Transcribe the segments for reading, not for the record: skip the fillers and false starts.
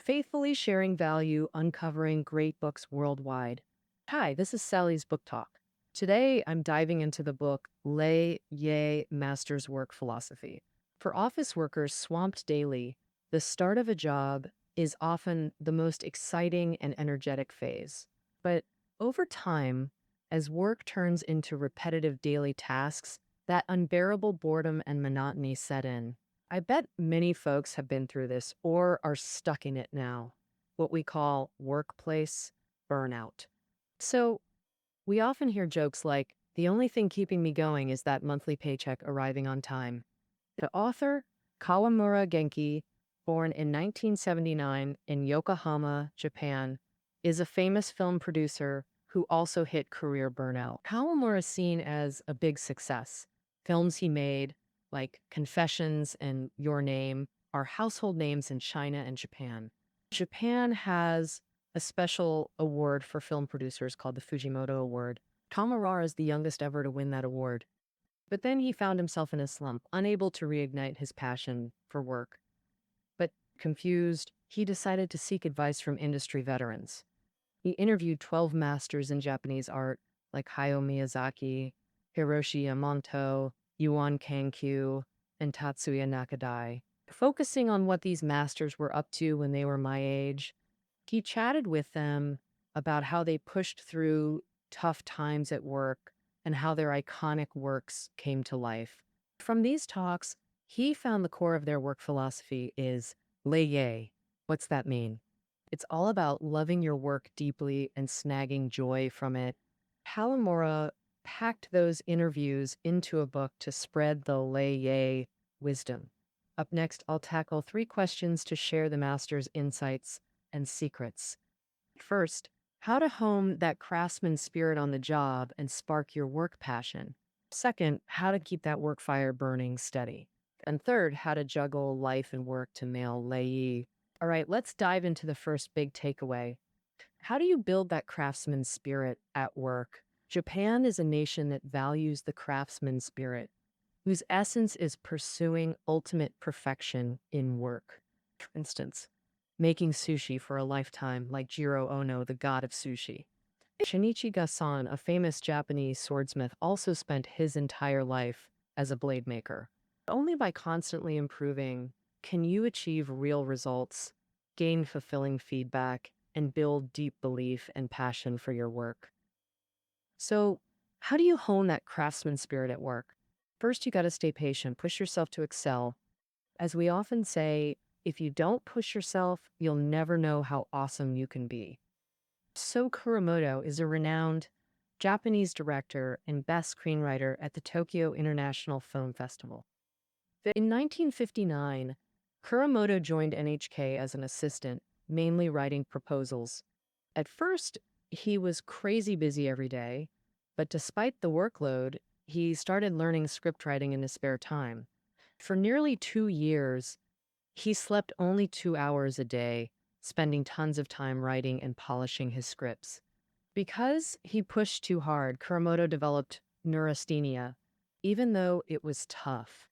faithfully sharing value, uncovering great books worldwide. Hi, this is Sally's Book Talk. Today, I'm diving into the book Lay Ye Master's Work Philosophy. For office workers swamped daily, the start of a job is often the most exciting and energetic phase. But over time, as work turns into repetitive daily tasks, that unbearable boredom and monotony set in. I bet many folks have been through this or are stuck in it now, what we call workplace burnout. So, we often hear jokes like, the only thing keeping me going is that monthly paycheck arriving on time. The author, Kawamura Genki, born in 1979 in Yokohama, Japan, is a famous film producer who also hit career burnout. Kawamura is seen as a big success. Films he made, like Confessions and Your Name, are household names in China and Japan. Japan has a special award for film producers called the Fujimoto Award. Kawamura is the youngest ever to win that award. But then he found himself in a slump, unable to reignite his passion for work. But confused, he decided to seek advice from industry veterans. He interviewed 12 masters in Japanese art, like Hayao Miyazaki, Hiroshi Yamamoto, Yuan Kangkyu, and Tatsuya Nakadai. Focusing on what these masters were up to when they were my age, he chatted with them about how they pushed through tough times at work and how their iconic works came to life. From these talks, he found the core of their work philosophy is lei. What's that mean? It's all about loving your work deeply and snagging joy from it. Kawamura packed those interviews into a book to spread the lei wisdom. Up next, I'll tackle 3 questions to share the master's insights and secrets. First, how to hone that craftsman spirit on the job and spark your work passion. Second, how to keep that work fire burning steady. And third, how to juggle life and work to nail lei. All right, let's dive into the first big takeaway. How do you build that craftsman spirit at work? Japan is a nation that values the craftsman spirit, whose essence is pursuing ultimate perfection in work. For instance, making sushi for a lifetime like Jiro Ono, the god of sushi. Shinichi Gasan, a famous Japanese swordsmith, also spent his entire life as a blade maker. Only by constantly improving can you achieve real results, gain fulfilling feedback, and build deep belief and passion for your work. So, how do you hone that craftsman spirit at work? First, you got to stay patient, push yourself to excel. As we often say, if you don't push yourself, you'll never know how awesome you can be. So Kuramoto is a renowned Japanese director and best screenwriter at the Tokyo International Film Festival. In 1959, Kuramoto joined NHK as an assistant, mainly writing proposals. At first, he was crazy busy every day, but despite the workload, he started learning script writing in his spare time. For nearly 2 years, he slept only 2 hours a day, spending tons of time writing and polishing his scripts. Because he pushed too hard, Kuramoto developed neurasthenia. Even though it was tough,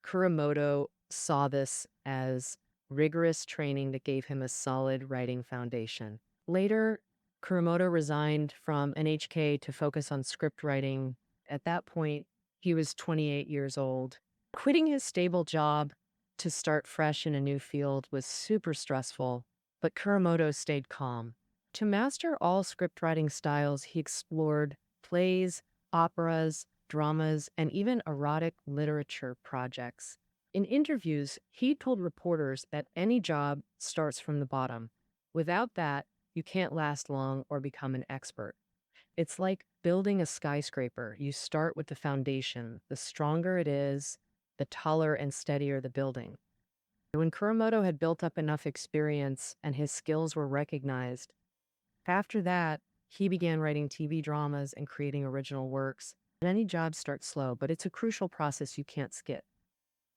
Kuramoto saw this as rigorous training that gave him a solid writing foundation. Later, Kuramoto resigned from NHK to focus on script writing. At that point, he was 28 years old. Quitting his stable job to start fresh in a new field was super stressful, but Kuramoto stayed calm. To master all script writing styles, he explored plays, operas, dramas, and even erotic literature projects. In interviews, he told reporters that any job starts from the bottom. Without that, you can't last long or become an expert. It's like building a skyscraper. You start with the foundation. The stronger it is, the taller and steadier the building. When Kuramoto had built up enough experience and his skills were recognized, after that, he began writing TV dramas and creating original works. Any job starts slow, but it's a crucial process you can't skip.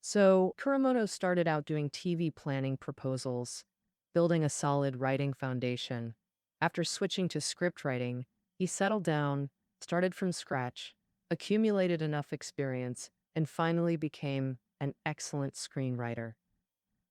So Kuramoto started out doing TV planning proposals, building a solid writing foundation. After switching to script writing, he settled down, started from scratch, accumulated enough experience, and finally became an excellent screenwriter.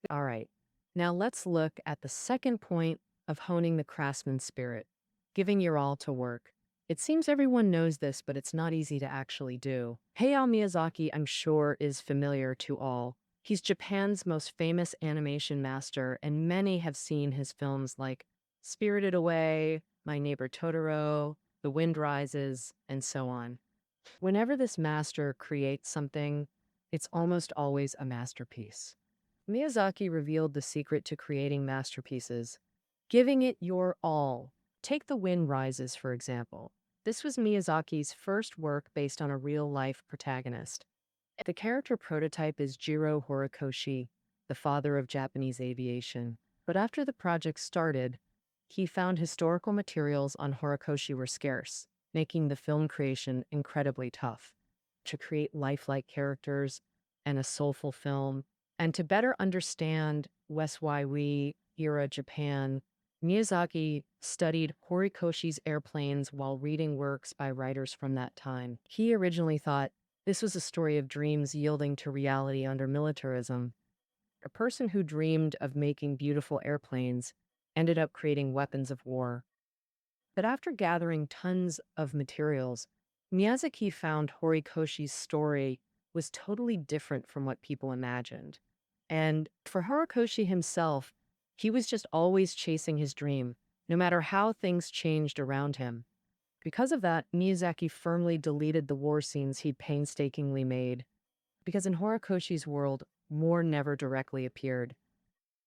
All right, Now let's look at the second point of honing the craftsman spirit, giving your all to work. It seems everyone knows this, but it's not easy to actually do. Hayao Miyazaki, I'm sure, is familiar to all. He's Japan's most famous animation master, and many have seen his films like Spirited Away, My Neighbor Totoro, The Wind Rises, and so on. Whenever this master creates something, it's almost always a masterpiece. Miyazaki revealed the secret to creating masterpieces, giving it your all. Take The Wind Rises, for example. This was Miyazaki's first work based on a real-life protagonist. The character prototype is Jiro Horikoshi, the father of Japanese aviation. But after the project started, he found historical materials on Horikoshi were scarce, making the film creation incredibly tough. To create lifelike characters and a soulful film, and to better understand West Wai era Japan, Miyazaki studied Horikoshi's airplanes while reading works by writers from that time. He originally thought this was a story of dreams yielding to reality under militarism. A person who dreamed of making beautiful airplanes ended up creating weapons of war. But after gathering tons of materials, Miyazaki found Horikoshi's story was totally different from what people imagined. And for Horikoshi himself, he was just always chasing his dream, no matter how things changed around him. Because of that, Miyazaki firmly deleted the war scenes he'd painstakingly made, because in Horikoshi's world, war never directly appeared.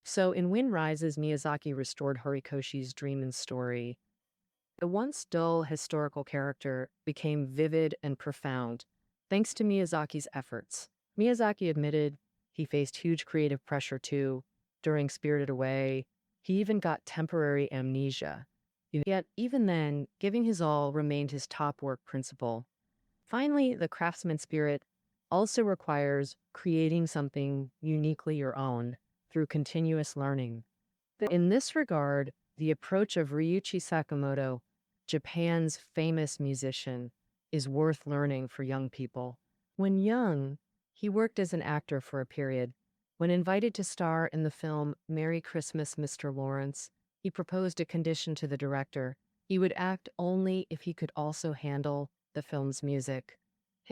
So in Wind Rises, Miyazaki restored Horikoshi's dream and story. The once dull historical character became vivid and profound, thanks to Miyazaki's efforts. Miyazaki admitted he faced huge creative pressure too. During Spirited Away, he even got temporary amnesia. Yet, even then, giving his all remained his top work principle. Finally, the craftsman spirit also requires creating something uniquely your own through continuous learning. In this regard, the approach of Ryuichi Sakamoto, Japan's famous musician, is worth learning for young people. When young, he worked as an actor for a period. When invited to star in the film Merry Christmas, Mr. Lawrence, he proposed a condition to the director. He would act only if he could also handle the film's music.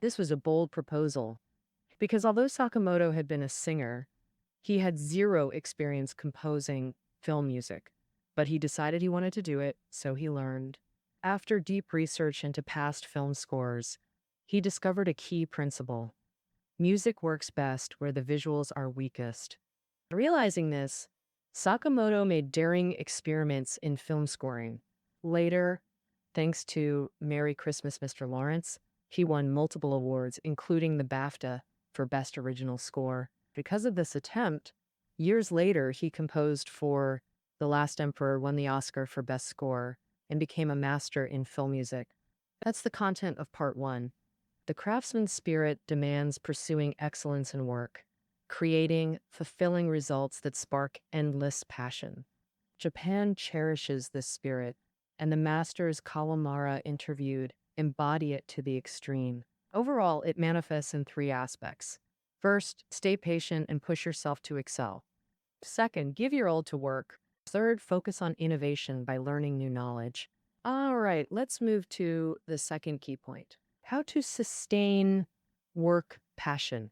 This was a bold proposal, because although Sakamoto had been a singer, he had zero experience composing film music, but he decided he wanted to do it, so he learned. After deep research into past film scores, he discovered a key principle. Music works best where the visuals are weakest. Realizing this, Sakamoto made daring experiments in film scoring. Later, thanks to Merry Christmas, Mr. Lawrence, he won multiple awards, including the BAFTA for Best Original Score. Because of this attempt, years later, he composed for The Last Emperor, won the Oscar for Best Score, and became a master in film music. That's the content of part one. The craftsman's spirit demands pursuing excellence in work, creating fulfilling results that spark endless passion. Japan cherishes this spirit, and the masters Kawamura interviewed embody it to the extreme. Overall, it manifests in three aspects. First, stay patient and push yourself to excel. Second, give your all to work. Third, focus on innovation by learning new knowledge. All right, let's move to the second key point. How to sustain work passion.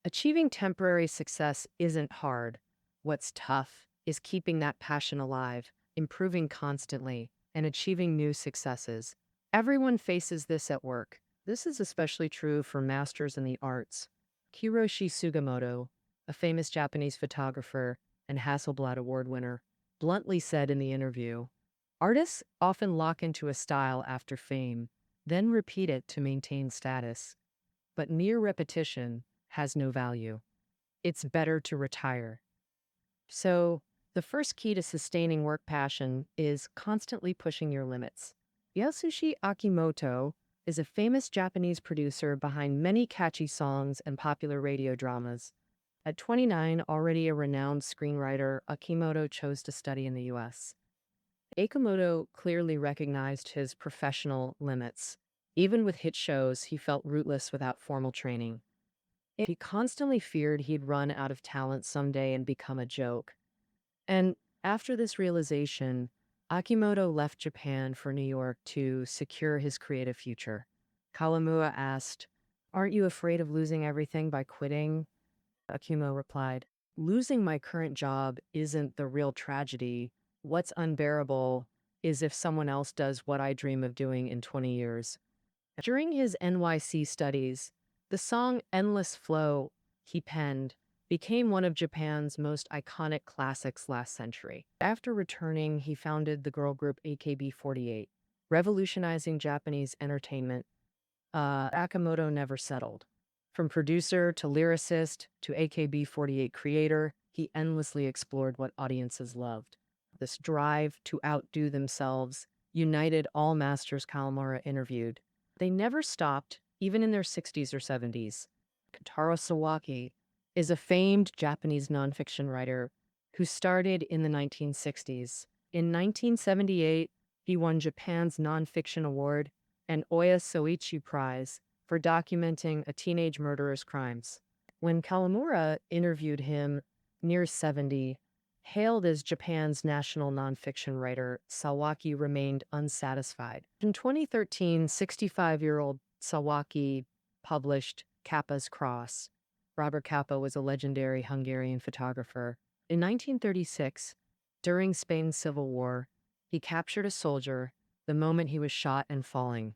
Achieving temporary success isn't hard. What's tough is keeping that passion alive, improving constantly, and achieving new successes. Everyone faces this at work. This is especially true for masters in the arts. Hiroshi Sugimoto, a famous Japanese photographer and Hasselblad Award winner, bluntly said in the interview, "Artists often lock into a style after fame, then repeat it to maintain status. But mere repetition has no value. It's better to retire." So, the first key to sustaining work passion is constantly pushing your limits. Yasushi Akimoto is a famous Japanese producer behind many catchy songs and popular radio dramas. At 29, already a renowned screenwriter, Akimoto chose to study in the US. Akimoto clearly recognized his professional limits. Even with hit shows, he felt rootless without formal training. He constantly feared he'd run out of talent someday and become a joke. And after this realization, Akimoto left Japan for New York to secure his creative future. Kawamura asked, "Aren't you afraid of losing everything by quitting?" Akimo replied, "Losing my current job isn't the real tragedy. What's unbearable is if someone else does what I dream of doing in 20 years." During his NYC studies, the song Endless Flow he penned became one of Japan's most iconic classics last century. After returning, he founded the girl group AKB48, revolutionizing Japanese entertainment. Akamoto never settled. From producer to lyricist to AKB48 creator, he endlessly explored what audiences loved. This drive to outdo themselves united all masters Kawamura interviewed. They never stopped, even in their 60s or 70s. Kotaro Sawaki is a famed Japanese nonfiction writer who started in the 1960s. In 1978, he won Japan's Nonfiction Award and Oya Soichi Prize for documenting a teenage murderer's crimes. When Kawamura interviewed him, near 70, hailed as Japan's national nonfiction writer, Sawaki remained unsatisfied. In 2013, 65-year-old Sawaki published Kappa's Cross. Robert Capa was a legendary Hungarian photographer. In 1936, during Spain's Civil War, he captured a soldier the moment he was shot and falling.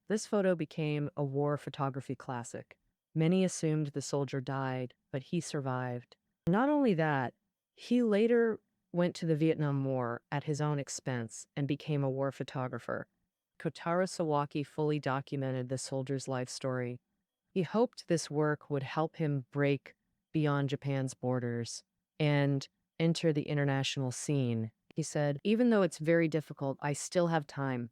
This photo became a war photography classic. Many assumed the soldier died, but he survived. Not only that, he later went to the Vietnam War at his own expense and became a war photographer. Kotaro Sawaki fully documented the soldier's life story. He hoped this work would help him break beyond Japan's borders and enter the international scene. He said, "Even though it's very difficult, I still have time.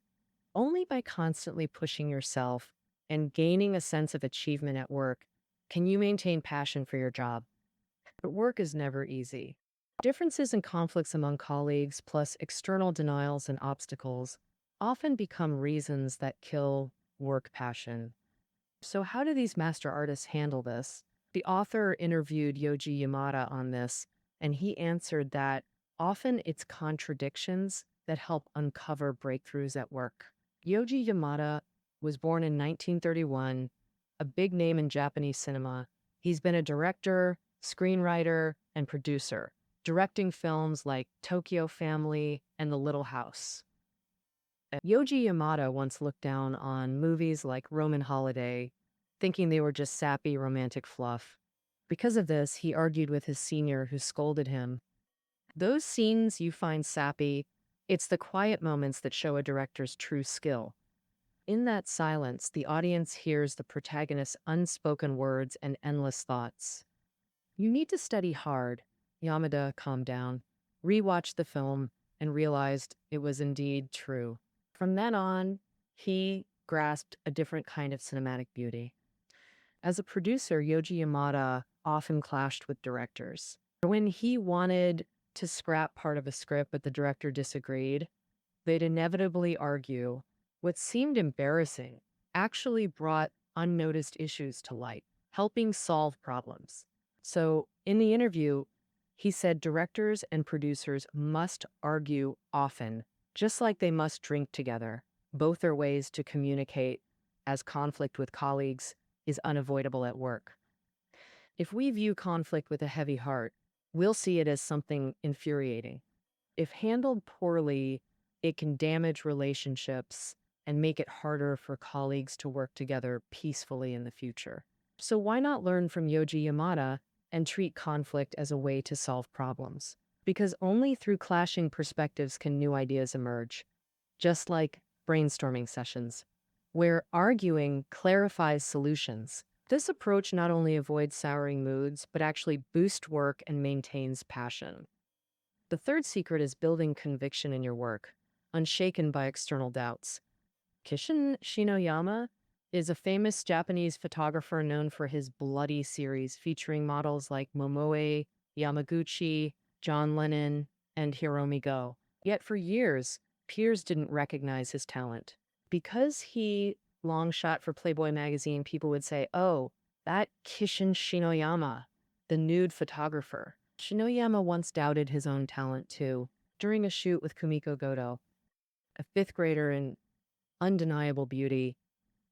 Only by constantly pushing yourself and gaining a sense of achievement at work can you maintain passion for your job." But work is never easy. Differences and conflicts among colleagues, plus external denials and obstacles, often become reasons that kill work passion. So, how do these master artists handle this? The author interviewed Yoji Yamada on this, and he answered that often it's contradictions that help uncover breakthroughs at work. Yoji Yamada was born in 1931, a big name in Japanese cinema. He's been a director, screenwriter, and producer, directing films like Tokyo Family and The Little House. Yoji Yamada once looked down on movies like Roman Holiday, thinking they were just sappy romantic fluff. Because of this, he argued with his senior who scolded him. "Those scenes you find sappy, it's the quiet moments that show a director's true skill. In that silence, the audience hears the protagonist's unspoken words and endless thoughts." You need to study hard. Yamada calmed down, rewatched the film, and realized it was indeed true. From then on, he grasped a different kind of cinematic beauty. As a producer, Yoji Yamada often clashed with directors. When he wanted to scrap part of a script but the director disagreed, they'd inevitably argue. What seemed embarrassing actually brought unnoticed issues to light, helping solve problems. So, in the interview, he said directors and producers must argue often, just like they must drink together. Both are ways to communicate, as conflict with colleagues is unavoidable at work. If we view conflict with a heavy heart, we'll see it as something infuriating. If handled poorly, it can damage relationships and make it harder for colleagues to work together peacefully in the future. So why not learn from Yoji Yamada and treat conflict as a way to solve problems? Because only through clashing perspectives can new ideas emerge, just like brainstorming sessions, where arguing clarifies solutions. This approach not only avoids souring moods, but actually boosts work and maintains passion. The third secret is building conviction in your work, unshaken by external doubts. Kishin Shinoyama is a famous Japanese photographer known for his Bloody series featuring models like Momoe Yamaguchi, John Lennon, and Hiromi Go. Yet for years, peers didn't recognize his talent. Because he long shot for Playboy magazine, people would say, "Oh, that Kishin Shinoyama, the nude photographer." Shinoyama once doubted his own talent too. During a shoot with Kumiko Goto, a fifth grader in undeniable beauty,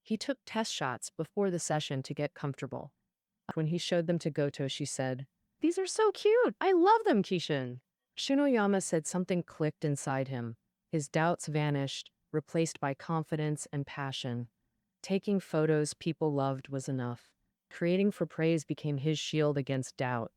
he took test shots before the session to get comfortable. When he showed them to Goto, she said, "These are so cute. I love them, Kishin." Shinoyama said something clicked inside him. His doubts vanished, replaced by confidence and passion. Taking photos people loved was enough. Creating for praise became his shield against doubt.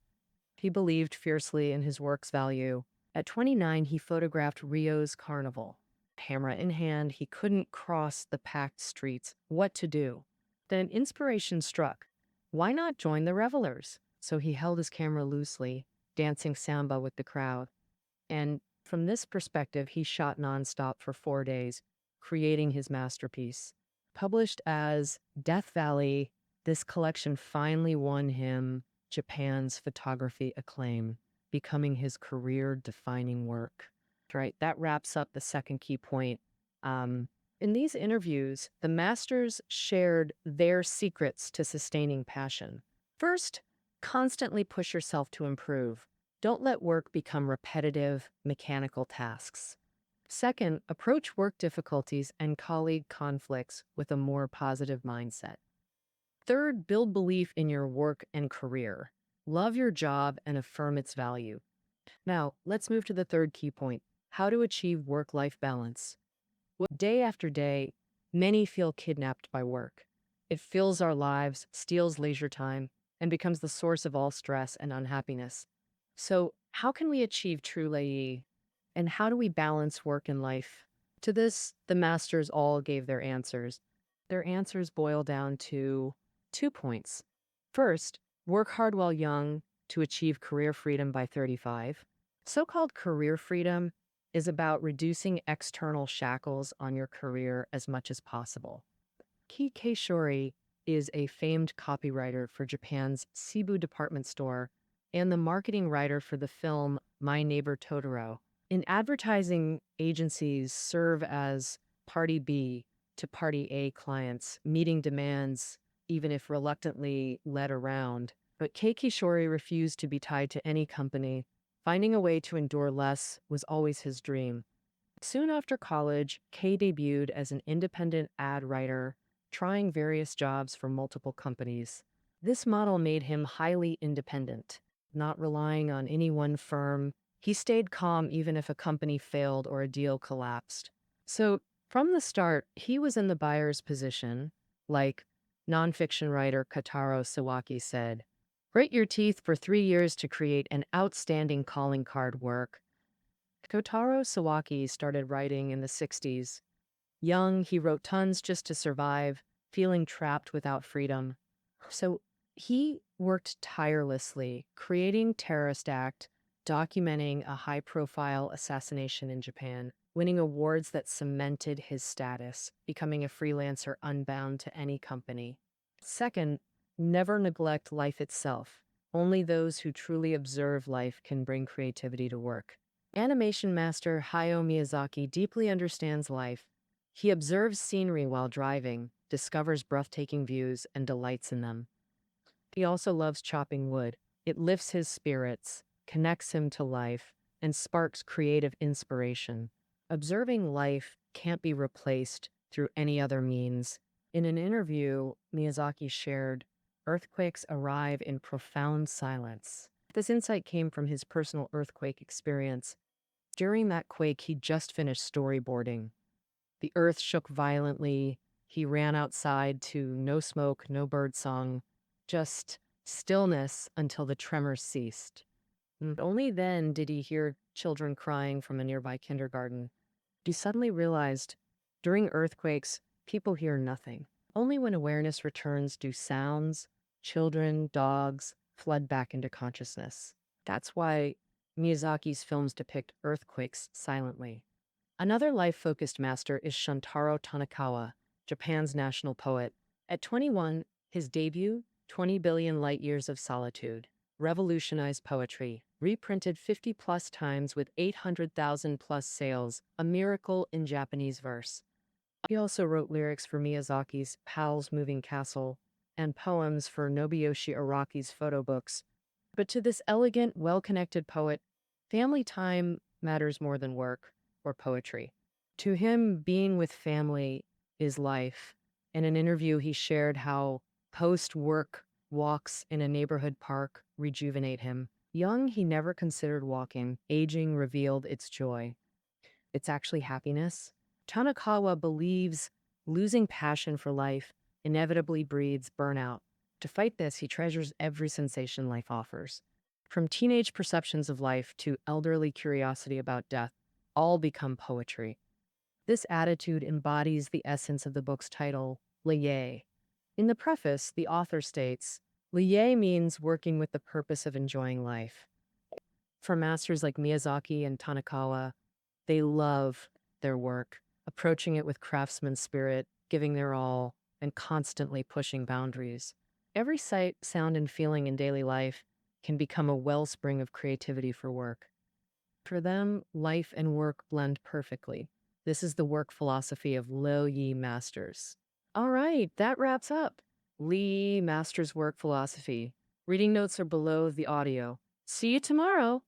He believed fiercely in his work's value. At 29, he photographed Rio's carnival. Camera in hand, he couldn't cross the packed streets. What to do? Then inspiration struck. Why not join the revelers? So he held his camera loosely, dancing samba with the crowd. And from this perspective, he shot nonstop for 4 days, creating his masterpiece. Published as Death Valley, this collection finally won him Japan's photography acclaim, becoming his career-defining work. Right, that wraps up the second key point. In these interviews, the masters shared their secrets to sustaining passion. First, constantly push yourself to improve. Don't let work become repetitive, mechanical tasks. Second, approach work difficulties and colleague conflicts with a more positive mindset. Third, build belief in your work and career. Love your job and affirm its value. Now, let's move to the third key point: how to achieve work-life balance. Day after day, many feel kidnapped by work. It fills our lives, steals leisure time, and becomes the source of all stress and unhappiness. So, how can we achieve true lei? And how do we balance work and life? To this, the masters all gave their answers. Their answers boil down to 2 points. First, work hard while young to achieve career freedom by 35. So-called career freedom is about reducing external shackles on your career as much as possible. Kei Shori is a famed copywriter for Japan's Cebu department store and the marketing writer for the film My Neighbor Totoro. In advertising, agencies serve as party B to party A clients, meeting demands, even if reluctantly led around. But Kei Shori refused to be tied to any company. Finding a way to endure less was always his dream. Soon after college, Kei debuted as an independent ad writer, trying various jobs for multiple companies. This model made him highly independent, not relying on any one firm. He stayed calm even if a company failed or a deal collapsed. So, from the start, he was in the buyer's position, like nonfiction writer Kotaro Sawaki said. Grit your teeth for 3 years to create an outstanding calling card work. Kotaro Sawaki started writing in the 60s. Young, he wrote tons just to survive, feeling trapped without freedom. So he worked tirelessly, creating Terrorist Act, documenting a high-profile assassination in Japan, winning awards that cemented his status, becoming a freelancer unbound to any company. Second, never neglect life itself. Only those who truly observe life can bring creativity to work. Animation master Hayao Miyazaki deeply understands life. He observes scenery while driving, discovers breathtaking views, and delights in them. He also loves chopping wood. It lifts his spirits, connects him to life, and sparks creative inspiration. Observing life can't be replaced through any other means. In an interview, Miyazaki shared, "Earthquakes arrive in profound silence." This insight came from his personal earthquake experience. During that quake, he just finished storyboarding. The earth shook violently. He ran outside to no smoke, no birdsong, just stillness until the tremors ceased. And only then did he hear children crying from a nearby kindergarten. He suddenly realized during earthquakes, people hear nothing. Only when awareness returns do sounds, children, dogs, flood back into consciousness. That's why Miyazaki's films depict earthquakes silently. Another life-focused master is Shuntaro Tanikawa, Japan's national poet. At 21, his debut, 20 Billion Light Years of Solitude, revolutionized poetry, reprinted 50-plus times with 800,000-plus sales, a miracle in Japanese verse. He also wrote lyrics for Miyazaki's Powell's Moving Castle and poems for Nobuyoshi Araki's photo books. But to this elegant, well-connected poet, family time matters more than work or poetry. To him, being with family is life. In an interview, he shared how post-work walks in a neighborhood park rejuvenate him. Young, he never considered walking. Aging revealed its joy. It's actually happiness. Tanakawa believes losing passion for life inevitably breeds burnout. To fight this, he treasures every sensation life offers. From teenage perceptions of life to elderly curiosity about death, all become poetry. This attitude embodies the essence of the book's title, Liye. In the preface, the author states, Liye means working with the purpose of enjoying life. For masters like Miyazaki and Tanakawa, they love their work, approaching it with craftsman spirit, giving their all, and constantly pushing boundaries. Every sight, sound, and feeling in daily life can become a wellspring of creativity for work. For them, life and work blend perfectly. This is the work philosophy of Liu Yi Masters. All right, that wraps up Lee Masters' work philosophy. Reading notes are below the audio. See you tomorrow.